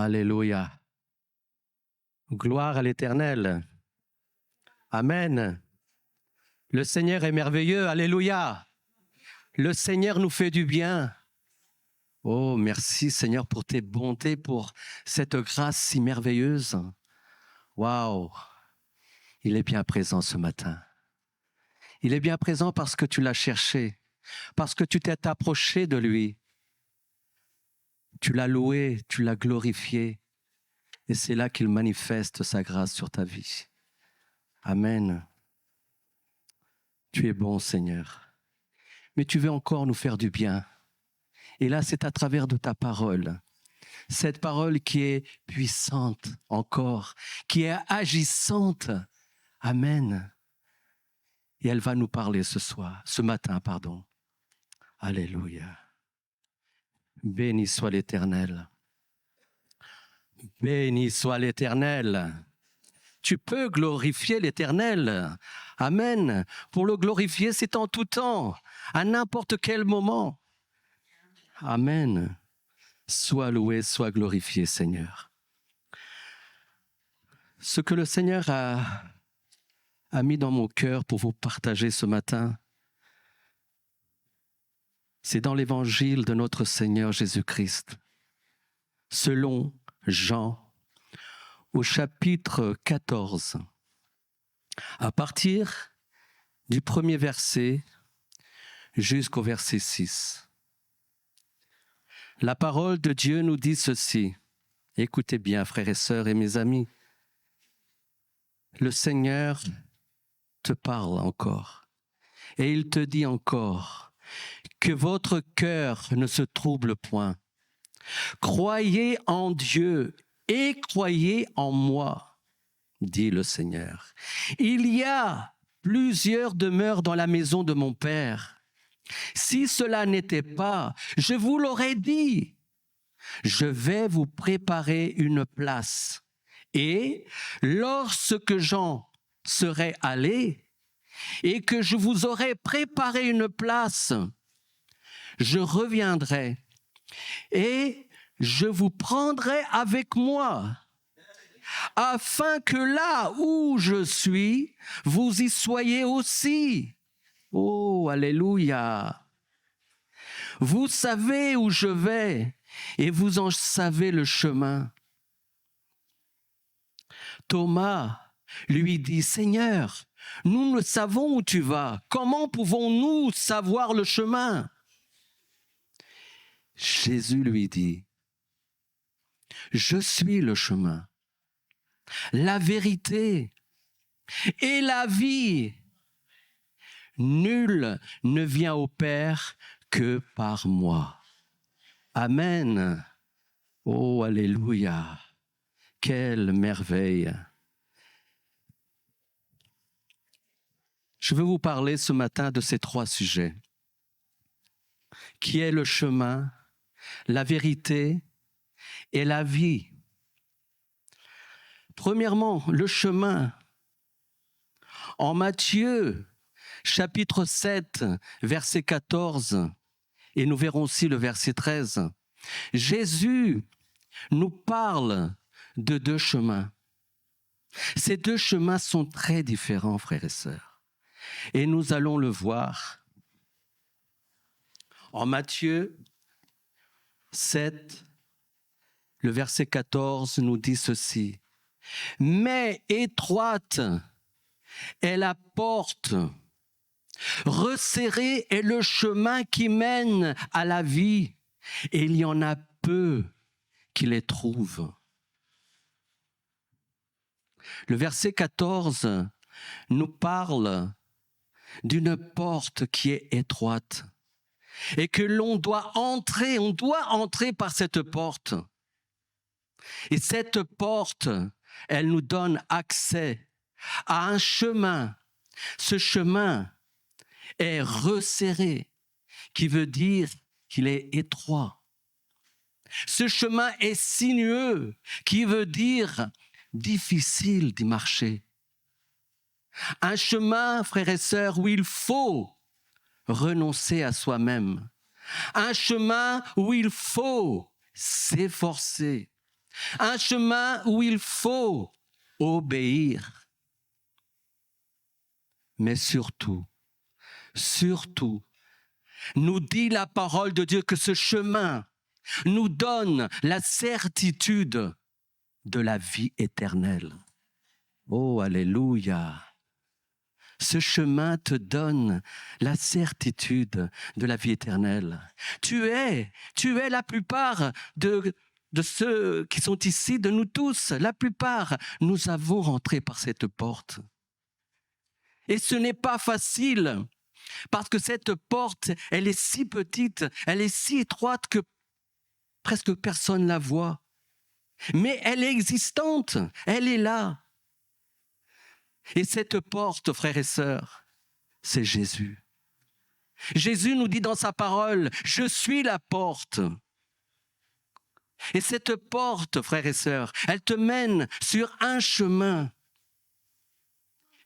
Alléluia. Gloire à l'Éternel. Amen. Le Seigneur est merveilleux. Alléluia. Le Seigneur nous fait du bien. Oh, merci Seigneur pour tes bontés, pour cette grâce si merveilleuse. Waouh. Il est bien présent ce matin. Il est bien présent parce que tu l'as cherché, parce que tu t'es approché de lui. Tu l'as loué, tu l'as glorifié. Et c'est là qu'il manifeste sa grâce sur ta vie. Amen. Tu es bon, Seigneur. Mais tu veux encore nous faire du bien. Et là, c'est à travers de ta parole. Cette parole qui est puissante encore, qui est agissante. Amen. Et elle va nous parler ce matin. Alléluia. Béni soit l'Éternel. Béni soit l'Éternel. Tu peux glorifier l'Éternel. Amen. Pour le glorifier, c'est en tout temps, à n'importe quel moment. Amen. Sois loué, sois glorifié, Seigneur. Ce que le Seigneur a mis dans mon cœur pour vous partager ce matin, c'est dans l'évangile de notre Seigneur Jésus-Christ, selon Jean, au chapitre 14, à partir du premier verset jusqu'au verset 6. La parole de Dieu nous dit ceci. Écoutez bien, frères et sœurs et mes amis. Le Seigneur te parle encore et il te dit encore que votre cœur ne se trouble point. Croyez en Dieu et croyez en moi, dit le Seigneur. Il y a plusieurs demeures dans la maison de mon Père. Si cela n'était pas, je vous l'aurais dit. Je vais vous préparer une place. Et lorsque j'en serai allé et que je vous aurai préparé une place, je reviendrai et je vous prendrai avec moi, afin que là où je suis, vous y soyez aussi. Oh, alléluia. Vous savez où je vais et vous en savez le chemin. Thomas lui dit, Seigneur, nous ne savons où tu vas. Comment pouvons-nous savoir le chemin? Jésus lui dit, je suis le chemin, la vérité et la vie. Nul ne vient au Père que par moi. Amen. Oh, alléluia. Quelle merveille. Je veux vous parler ce matin de ces trois sujets, qui est le chemin, la vérité et la vie. Premièrement, le chemin. En Matthieu, chapitre 7, verset 14, et nous verrons aussi le verset 13, Jésus nous parle de deux chemins. Ces deux chemins sont très différents, frères et sœurs. Et nous allons le voir. En Matthieu 7, le verset 14 nous dit ceci. Mais étroite est la porte, resserré est le chemin qui mène à la vie, et il y en a peu qui les trouvent. Le verset 14 nous parle d'une porte qui est étroite et que l'on doit entrer, on doit entrer par cette porte. Et cette porte, elle nous donne accès à un chemin. Ce chemin est resserré, qui veut dire qu'il est étroit. Ce chemin est sinueux, qui veut dire difficile d'y marcher. Un chemin, frères et sœurs, où il faut renoncer à soi-même. Un chemin où il faut s'efforcer. Un chemin où il faut obéir. Mais surtout, nous dit la parole de Dieu que ce chemin nous donne la certitude de la vie éternelle. Oh, alléluia! Ce chemin te donne la certitude de la vie éternelle. Tu es la plupart de ceux qui sont ici, de nous tous, la plupart, nous avons rentré par cette porte. Et ce n'est pas facile, parce que cette porte, elle est si petite, elle est si étroite que presque personne ne la voit. Mais elle est existante, elle est là. Et cette porte, frères et sœurs, c'est Jésus. Jésus nous dit dans sa parole, « Je suis la porte ». Et cette porte, frères et sœurs, elle te mène sur un chemin.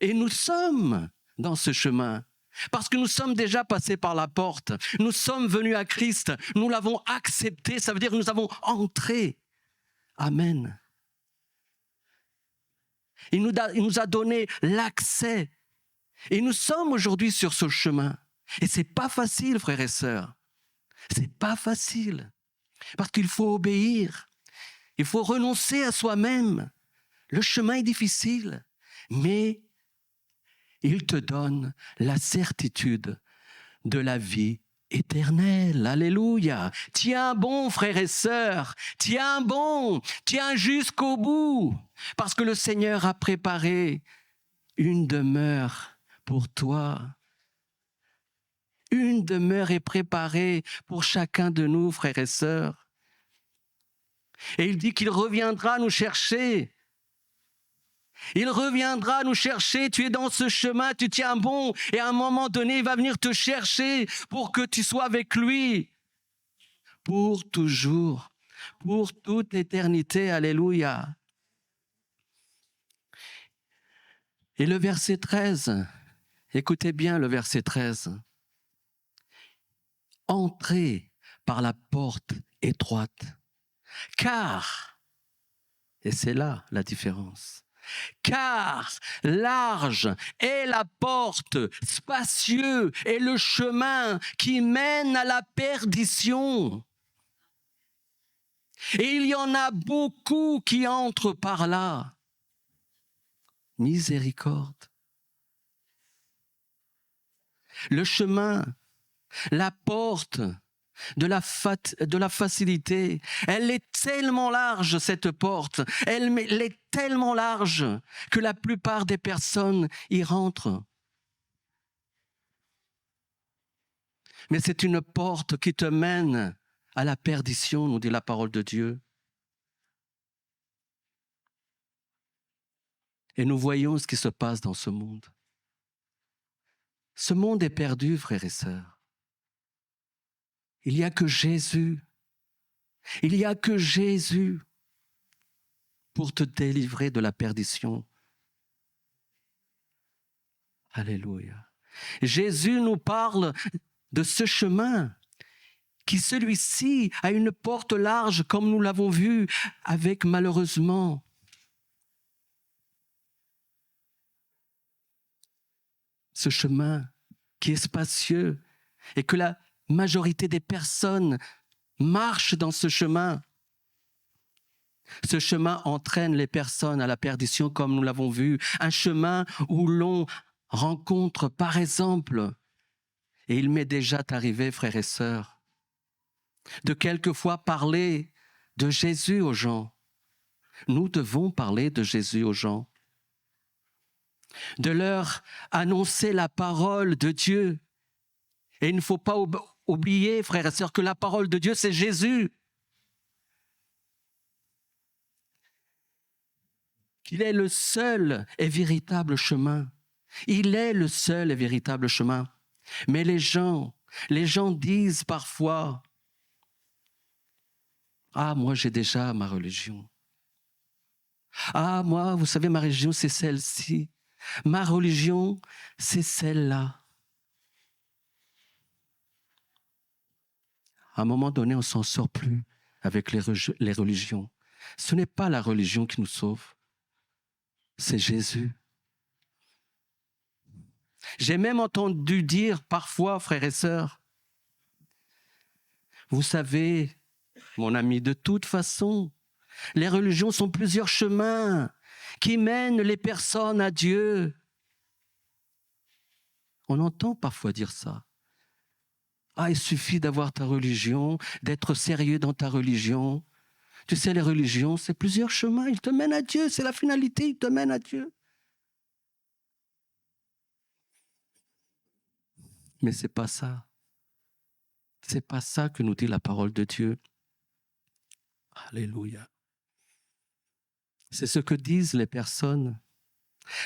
Et nous sommes dans ce chemin. Parce que nous sommes déjà passés par la porte. Nous sommes venus à Christ. Nous l'avons accepté. Ça veut dire que nous avons entré. Amen. Il nous a donné l'accès. Et nous sommes aujourd'hui sur ce chemin. Et c'est pas facile, frères et sœurs. C'est pas facile. Parce qu'il faut obéir. Il faut renoncer à soi-même. Le chemin est difficile. Mais il te donne la certitude de la vie éternelle. Alléluia. Tiens bon, frères et sœurs. Tiens bon. Tiens jusqu'au bout. Parce que le Seigneur a préparé une demeure pour toi. Une demeure est préparée pour chacun de nous, frères et sœurs. Et il dit qu'il reviendra nous chercher. Il reviendra nous chercher, tu es dans ce chemin, tu tiens bon, et à un moment donné, il va venir te chercher pour que tu sois avec lui. Pour toujours, pour toute l'éternité, alléluia. Et le verset 13, écoutez bien le verset 13. Entrez par la porte étroite, car, et c'est là la différence, car large est la porte, spacieux est le chemin qui mène à la perdition. Et il y en a beaucoup qui entrent par là. Miséricorde. Le chemin, la porte de la facilité. Elle est tellement large, cette porte. Elle est tellement large que la plupart des personnes y rentrent. Mais c'est une porte qui te mène à la perdition, nous dit la parole de Dieu. Et nous voyons ce qui se passe dans ce monde. Ce monde est perdu, frères et sœurs. Il n'y a que Jésus. Il n'y a que Jésus pour te délivrer de la perdition. Alléluia. Jésus nous parle de ce chemin qui, celui-ci, a une porte large, comme nous l'avons vu, avec malheureusement ce chemin qui est spacieux et que la majorité des personnes marchent dans ce chemin. Ce chemin entraîne les personnes à la perdition, comme nous l'avons vu. Un chemin où l'on rencontre, par exemple, et il m'est déjà arrivé, frères et sœurs, de quelquefois parler de Jésus aux gens. Nous devons parler de Jésus aux gens. De leur annoncer la parole de Dieu. Et il ne faut pas oublier, frères et sœurs, que la parole de Dieu, c'est Jésus. Qu'il est le seul et véritable chemin. Il est le seul et véritable chemin. Mais les gens disent parfois, « Ah, moi j'ai déjà ma religion. Ah, moi, vous savez, ma religion c'est celle-ci. Ma religion c'est celle-là. » À un moment donné, on ne s'en sort plus avec les religions. Ce n'est pas la religion qui nous sauve, c'est Jésus. J'ai même entendu dire parfois, frères et sœurs, vous savez, mon ami, de toute façon, les religions sont plusieurs chemins qui mènent les personnes à Dieu. On entend parfois dire ça. Ah, il suffit d'avoir ta religion, d'être sérieux dans ta religion. Tu sais, les religions, c'est plusieurs chemins. Ils te mènent à Dieu, c'est la finalité, ils te mènent à Dieu. Mais ce n'est pas ça. Ce n'est pas ça que nous dit la parole de Dieu. Alléluia. C'est ce que disent les personnes.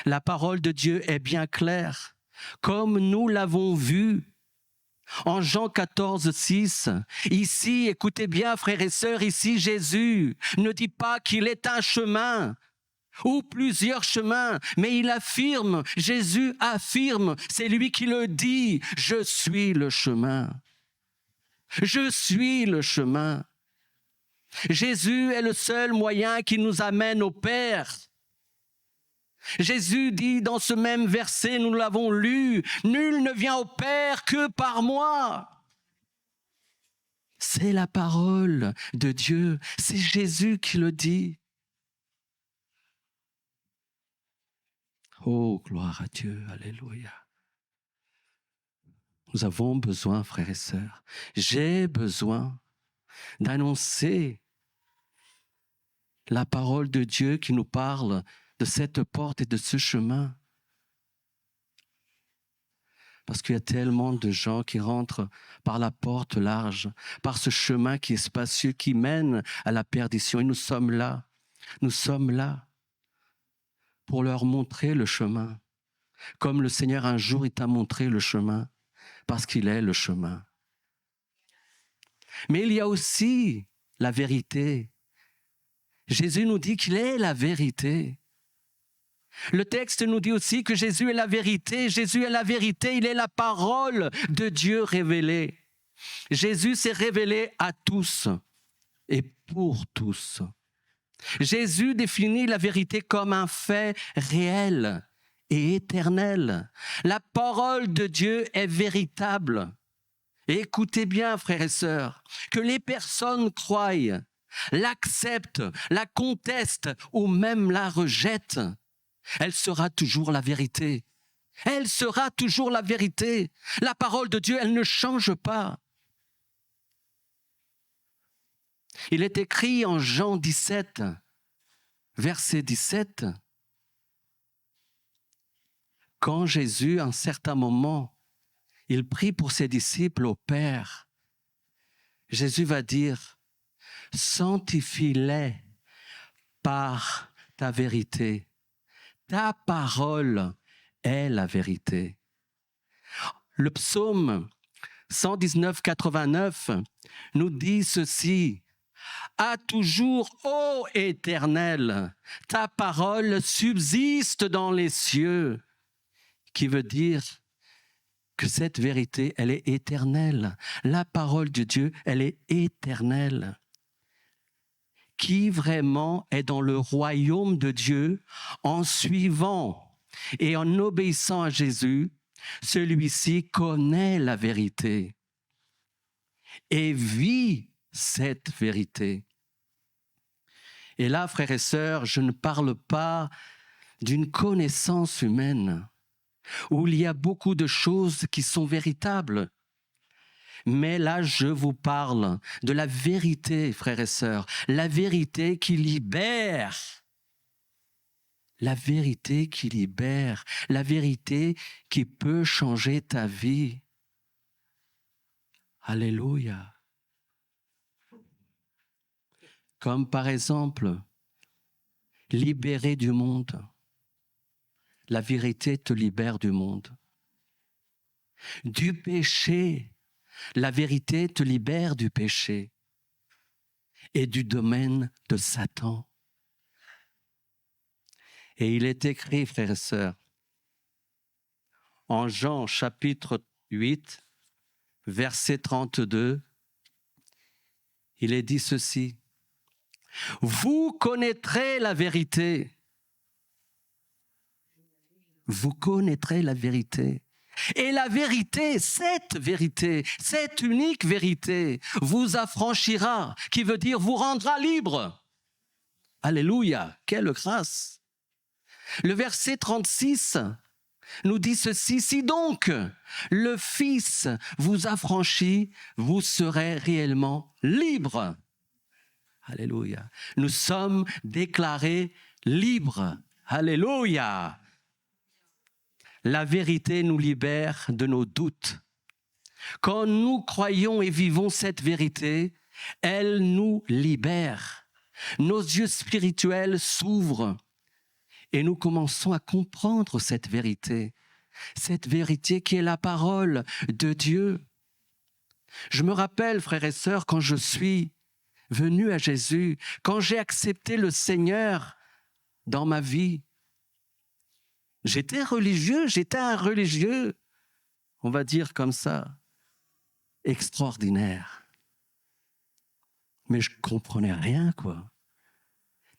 La parole de Dieu est bien claire, comme nous l'avons vu en Jean 14, 6. Ici, écoutez bien, frères et sœurs, ici Jésus ne dit pas qu'il est un chemin ou plusieurs chemins, mais il affirme, Jésus affirme, c'est lui qui le dit, je suis le chemin. Je suis le chemin. Jésus est le seul moyen qui nous amène au Père. Jésus dit dans ce même verset, nous l'avons lu, « Nul ne vient au Père que par moi ». C'est la parole de Dieu, c'est Jésus qui le dit. Oh, gloire à Dieu, alléluia. Nous avons besoin, frères et sœurs, j'ai besoin d'annoncer la parole de Dieu qui nous parle de cette porte et de ce chemin. Parce qu'il y a tellement de gens qui rentrent par la porte large, par ce chemin qui est spacieux, qui mène à la perdition. Et nous sommes là pour leur montrer le chemin. Comme le Seigneur un jour, il t'a montré le chemin, parce qu'il est le chemin. Mais il y a aussi la vérité. Jésus nous dit qu'il est la vérité. Le texte nous dit aussi que Jésus est la vérité. Jésus est la vérité, il est la parole de Dieu révélée. Jésus s'est révélé à tous et pour tous. Jésus définit la vérité comme un fait réel et éternel. La parole de Dieu est véritable. Et écoutez bien, frères et sœurs, que les personnes croient, l'acceptent, la contestent ou même la rejettent, elle sera toujours la vérité. Elle sera toujours la vérité. La parole de Dieu, elle ne change pas. Il est écrit en Jean 17, verset 17, quand Jésus, à un certain moment, il prie pour ses disciples au Père, Jésus va dire, « Sanctifie-les par ta vérité. Ta parole est la vérité. » Le psaume 119, 89 nous dit ceci, « À toujours, ô Éternel, ta parole subsiste dans les cieux. » Qui veut dire que cette vérité, elle est éternelle. La parole de Dieu, elle est éternelle. Qui vraiment est dans le royaume de Dieu en suivant et en obéissant à Jésus, celui-ci connaît la vérité et vit cette vérité. Et là, frères et sœurs, je ne parle pas d'une connaissance humaine où il y a beaucoup de choses qui sont véritables. Mais là, je vous parle de la vérité, frères et sœurs, la vérité qui libère. La vérité qui libère, la vérité qui peut changer ta vie. Alléluia. Comme par exemple, libérer du monde. La vérité te libère du monde. Du péché. La vérité te libère du péché et du domaine de Satan. Et il est écrit, frères et sœurs, en Jean chapitre 8, verset 32, il est dit ceci, Vous connaîtrez la vérité. Vous connaîtrez la vérité. Et la vérité, cette unique vérité, vous affranchira, qui veut dire vous rendra libre. Alléluia, quelle grâce. Le verset 36 nous dit ceci, si donc le Fils vous affranchit, vous serez réellement libre. Alléluia. Nous sommes déclarés libres. Alléluia. La vérité nous libère de nos doutes. Quand nous croyons et vivons cette vérité, elle nous libère. Nos yeux spirituels s'ouvrent et nous commençons à comprendre cette vérité qui est la parole de Dieu. Je me rappelle, frères et sœurs, quand je suis venu à Jésus, quand j'ai accepté le Seigneur dans ma vie, j'étais un religieux, on va dire comme ça, extraordinaire. Mais je ne comprenais rien, quoi.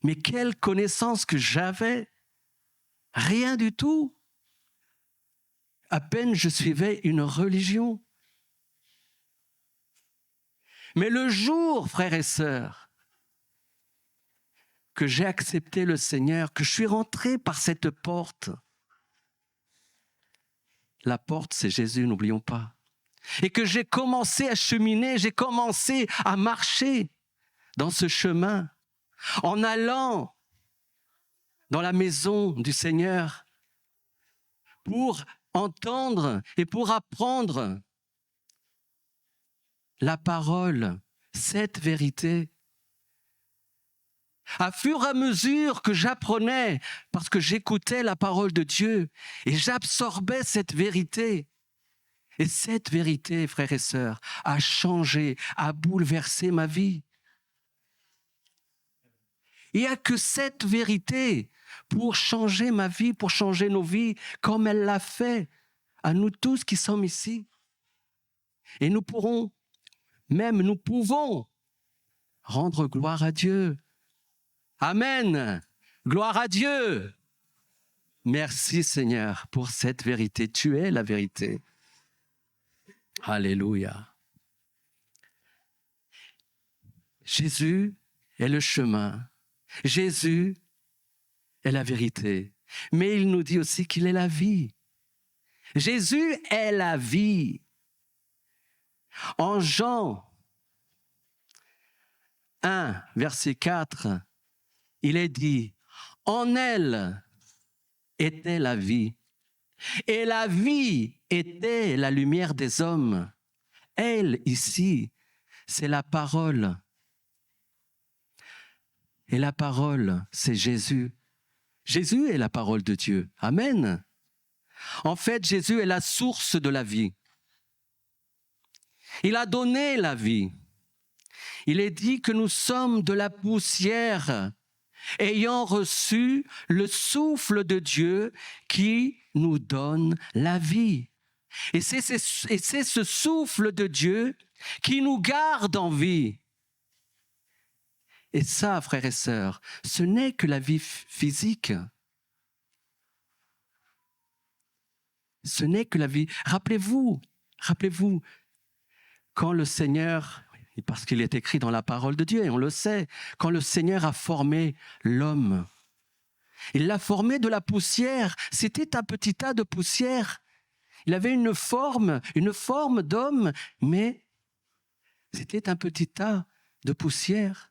Mais quelle connaissance que j'avais! Rien du tout. À peine je suivais une religion. Mais le jour, frères et sœurs, que j'ai accepté le Seigneur, que je suis rentré par cette porte, la porte, c'est Jésus, n'oublions pas. Et que j'ai commencé à cheminer, j'ai commencé à marcher dans ce chemin, en allant dans la maison du Seigneur pour entendre et pour apprendre la parole, cette vérité. À fur et à mesure que j'apprenais, parce que j'écoutais la parole de Dieu et j'absorbais cette vérité, et cette vérité, frères et sœurs, a changé, a bouleversé ma vie. Il n'y a que cette vérité pour changer ma vie, pour changer nos vies, comme elle l'a fait à nous tous qui sommes ici. Et nous pouvons rendre gloire à Dieu. Amen. Gloire à Dieu. Merci Seigneur pour cette vérité. Tu es la vérité. Alléluia. Jésus est le chemin. Jésus est la vérité. Mais il nous dit aussi qu'il est la vie. Jésus est la vie. En Jean 1, verset 4, il est dit, en elle était la vie, et la vie était la lumière des hommes. Elle, ici, c'est la parole. Et la parole, c'est Jésus. Jésus est la parole de Dieu. Amen. En fait, Jésus est la source de la vie. Il a donné la vie. Il est dit que nous sommes de la poussière, ayant reçu le souffle de Dieu qui nous donne la vie. Et c'est ce souffle de Dieu qui nous garde en vie. Et ça, frères et sœurs, ce n'est que la vie physique. Ce n'est que la vie. Rappelez-vous, quand le Seigneur, parce qu'il est écrit dans la parole de Dieu, et on le sait, quand le Seigneur a formé l'homme, il l'a formé de la poussière. C'était un petit tas de poussière. Il avait une forme d'homme, mais c'était un petit tas de poussière.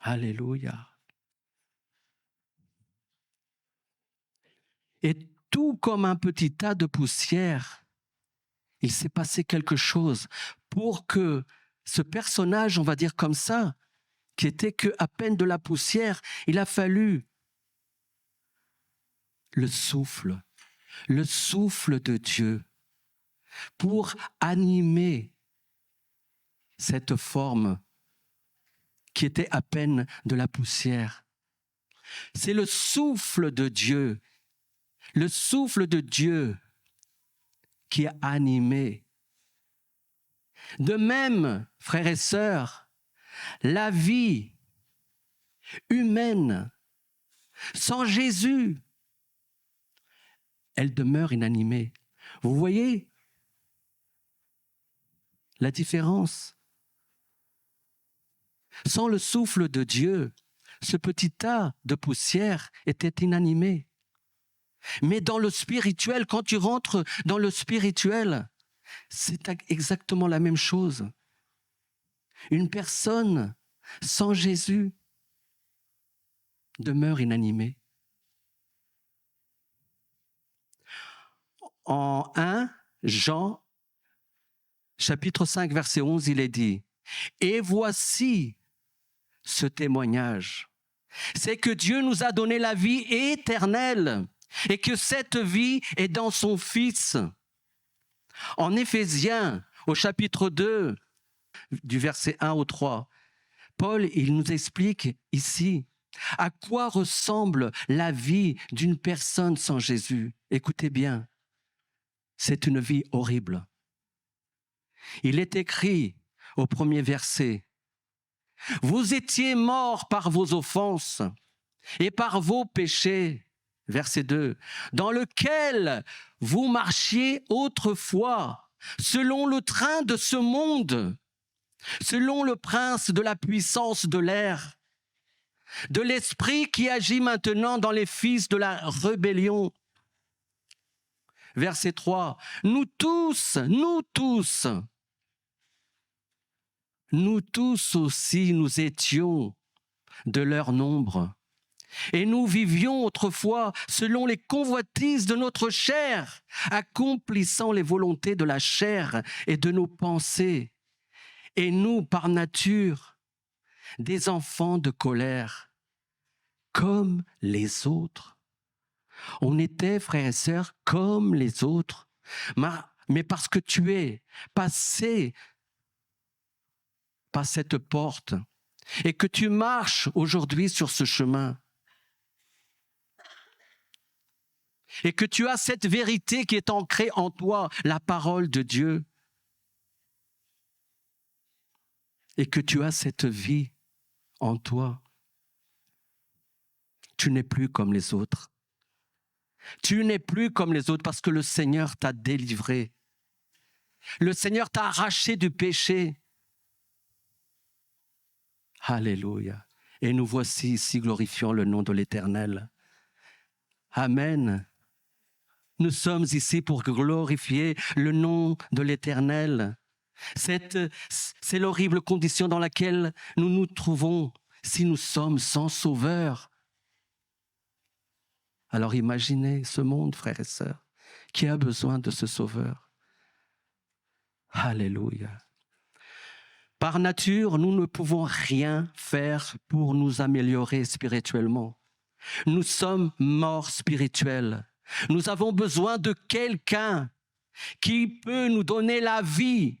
Alléluia. Et tout comme un petit tas de poussière, il s'est passé quelque chose pour que ce personnage, on va dire comme ça, qui était que à peine de la poussière, il a fallu le souffle de Dieu pour animer cette forme qui était à peine de la poussière. C'est le souffle de Dieu qui a animé. De même, frères et sœurs, La vie humaine, sans Jésus, elle demeure inanimée. Vous voyez la différence? Sans le souffle de Dieu, ce petit tas de poussière était inanimé. Mais dans le spirituel, quand tu rentres dans le spirituel, c'est exactement la même chose. Une personne sans Jésus demeure inanimée. En 1 Jean, chapitre 5, verset 11, il est dit « Et voici ce témoignage, c'est que Dieu nous a donné la vie éternelle et que cette vie est dans son Fils. » En Éphésiens, au chapitre 2, du verset 1 au 3, Paul, il nous explique ici à quoi ressemble la vie d'une personne sans Jésus. Écoutez bien, c'est une vie horrible. Il est écrit au premier verset, « Vous étiez morts par vos offenses et par vos péchés. » Verset 2, « Dans lequel vous marchiez autrefois, selon le train de ce monde, selon le prince de la puissance de l'air, de l'esprit qui agit maintenant dans les fils de la rébellion. » Verset 3, « Nous tous aussi, nous étions de leur nombre. Et nous vivions autrefois selon les convoitises de notre chair, accomplissant les volontés de la chair et de nos pensées. Et nous, par nature, des enfants de colère, comme les autres. » On était, frères et sœurs, comme les autres. Mais parce que tu es passé par cette porte et que tu marches aujourd'hui sur ce chemin et que tu as cette vérité qui est ancrée en toi, la parole de Dieu, et que tu as cette vie en toi, tu n'es plus comme les autres. Tu n'es plus comme les autres parce que le Seigneur t'a délivré. Le Seigneur t'a arraché du péché. Alléluia. Et nous voici ici glorifiant le nom de l'Éternel. Amen. Nous sommes ici pour glorifier le nom de l'Éternel. C'est l'horrible condition dans laquelle nous nous trouvons si nous sommes sans sauveur. Alors imaginez ce monde, frères et sœurs, qui a besoin de ce sauveur. Alléluia. Par nature, nous ne pouvons rien faire pour nous améliorer spirituellement. Nous sommes morts spirituels. Nous avons besoin de quelqu'un qui peut nous donner la vie,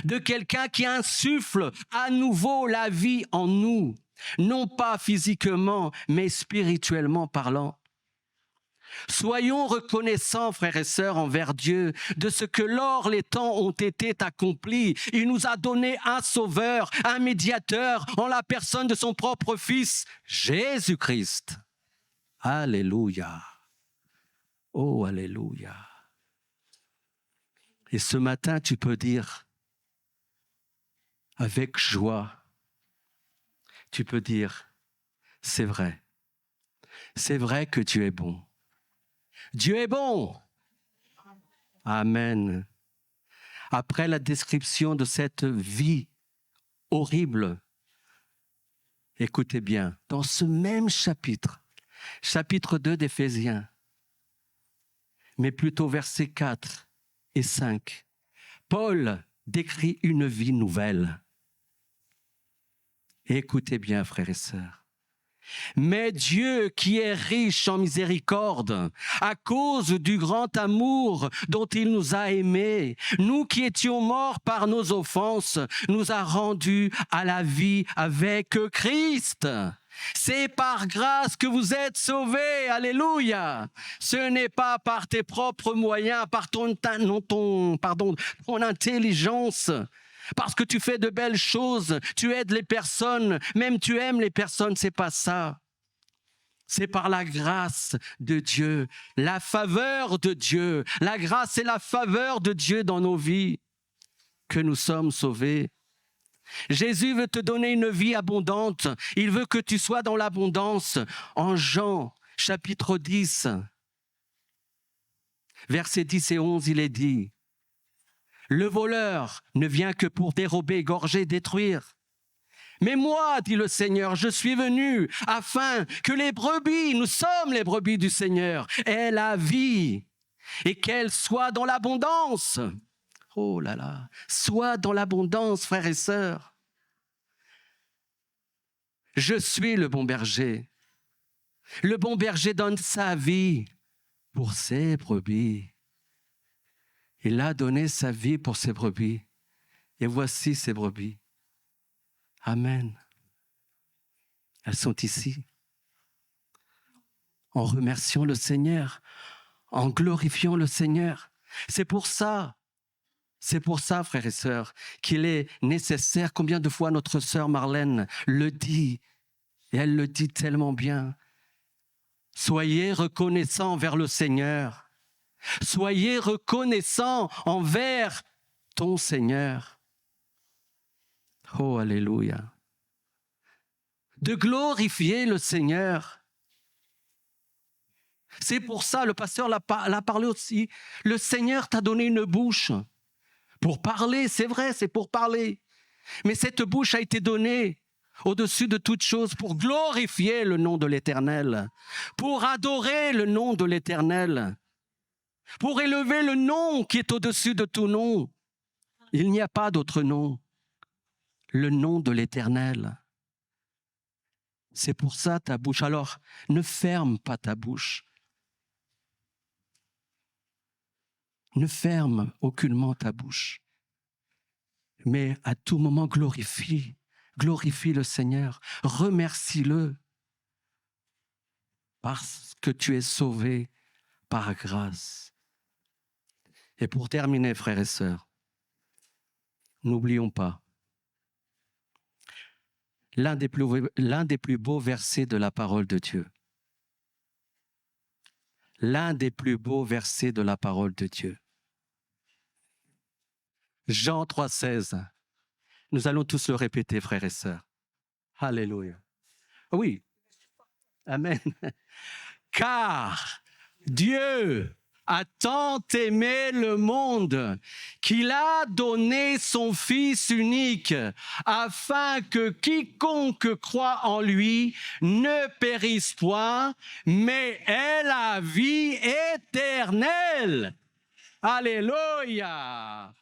de quelqu'un qui insuffle à nouveau la vie en nous, non pas physiquement, mais spirituellement parlant. Soyons reconnaissants, frères et sœurs, envers Dieu, de ce que lors les temps ont été accomplis. Il nous a donné un sauveur, un médiateur, en la personne de son propre Fils, Jésus-Christ. Alléluia. Oh, alléluia. Et ce matin, tu peux dire, avec joie, tu peux dire, c'est vrai que Dieu est bon. Dieu est bon. Amen. Après la description de cette vie horrible, écoutez bien, dans ce même chapitre 2 d'Éphésiens, mais plutôt versets 4 et 5, Paul décrit une vie nouvelle. Et écoutez bien, frères et sœurs. Mais Dieu qui est riche en miséricorde, à cause du grand amour dont il nous a aimés, nous qui étions morts par nos offenses, nous a rendus à la vie avec Christ. C'est par grâce que vous êtes sauvés, alléluia. Ce n'est pas par tes propres moyens, par ton intelligence, parce que tu fais de belles choses, tu aides les personnes, même tu aimes les personnes, c'est pas ça. C'est par la grâce de Dieu, la faveur de Dieu, la grâce et la faveur de Dieu dans nos vies que nous sommes sauvés. Jésus veut te donner une vie abondante. Il veut que tu sois dans l'abondance. En Jean, chapitre 10, versets 10 et 11, il est dit, « Le voleur ne vient que pour dérober, égorger, détruire. Mais moi, dit le Seigneur, je suis venu afin que les brebis, nous sommes les brebis du Seigneur, aient la vie et qu'elles soient dans l'abondance. » Oh là là, sois dans l'abondance, frères et sœurs. Je suis le bon berger. Le bon berger donne sa vie pour ses brebis. Il a donné sa vie pour ses brebis. Et voici ses brebis. Amen. Elles sont ici. En remerciant le Seigneur, en glorifiant le Seigneur. C'est pour ça, frères et sœurs, qu'il est nécessaire, combien de fois notre sœur Marlène le dit, et elle le dit tellement bien. Soyez reconnaissants envers le Seigneur. Soyez reconnaissants envers ton Seigneur. Oh, alléluia. De glorifier le Seigneur. C'est pour ça, le pasteur l'a parlé aussi, le Seigneur t'a donné une bouche pour parler, c'est vrai, c'est pour parler. Mais cette bouche a été donnée au-dessus de toute chose pour glorifier le nom de l'Éternel, pour adorer le nom de l'Éternel, pour élever le nom qui est au-dessus de tout nom. Il n'y a pas d'autre nom. Le nom de l'Éternel. C'est pour ça ta bouche. Alors, ne ferme pas ta bouche. Ne ferme aucunement ta bouche. Mais à tout moment, glorifie le Seigneur. Remercie-le. Parce que tu es sauvé par grâce. Et pour terminer, frères et sœurs, n'oublions pas l'un des plus beaux versets de la parole de Dieu. L'un des plus beaux versets de la parole de Dieu. Jean 3,16. Nous allons tous le répéter, frères et sœurs. Alléluia. Oui. Amen. Car Dieu a tant aimé le monde qu'il a donné son Fils unique afin que quiconque croit en lui ne périsse point, mais ait la vie éternelle. Alléluia.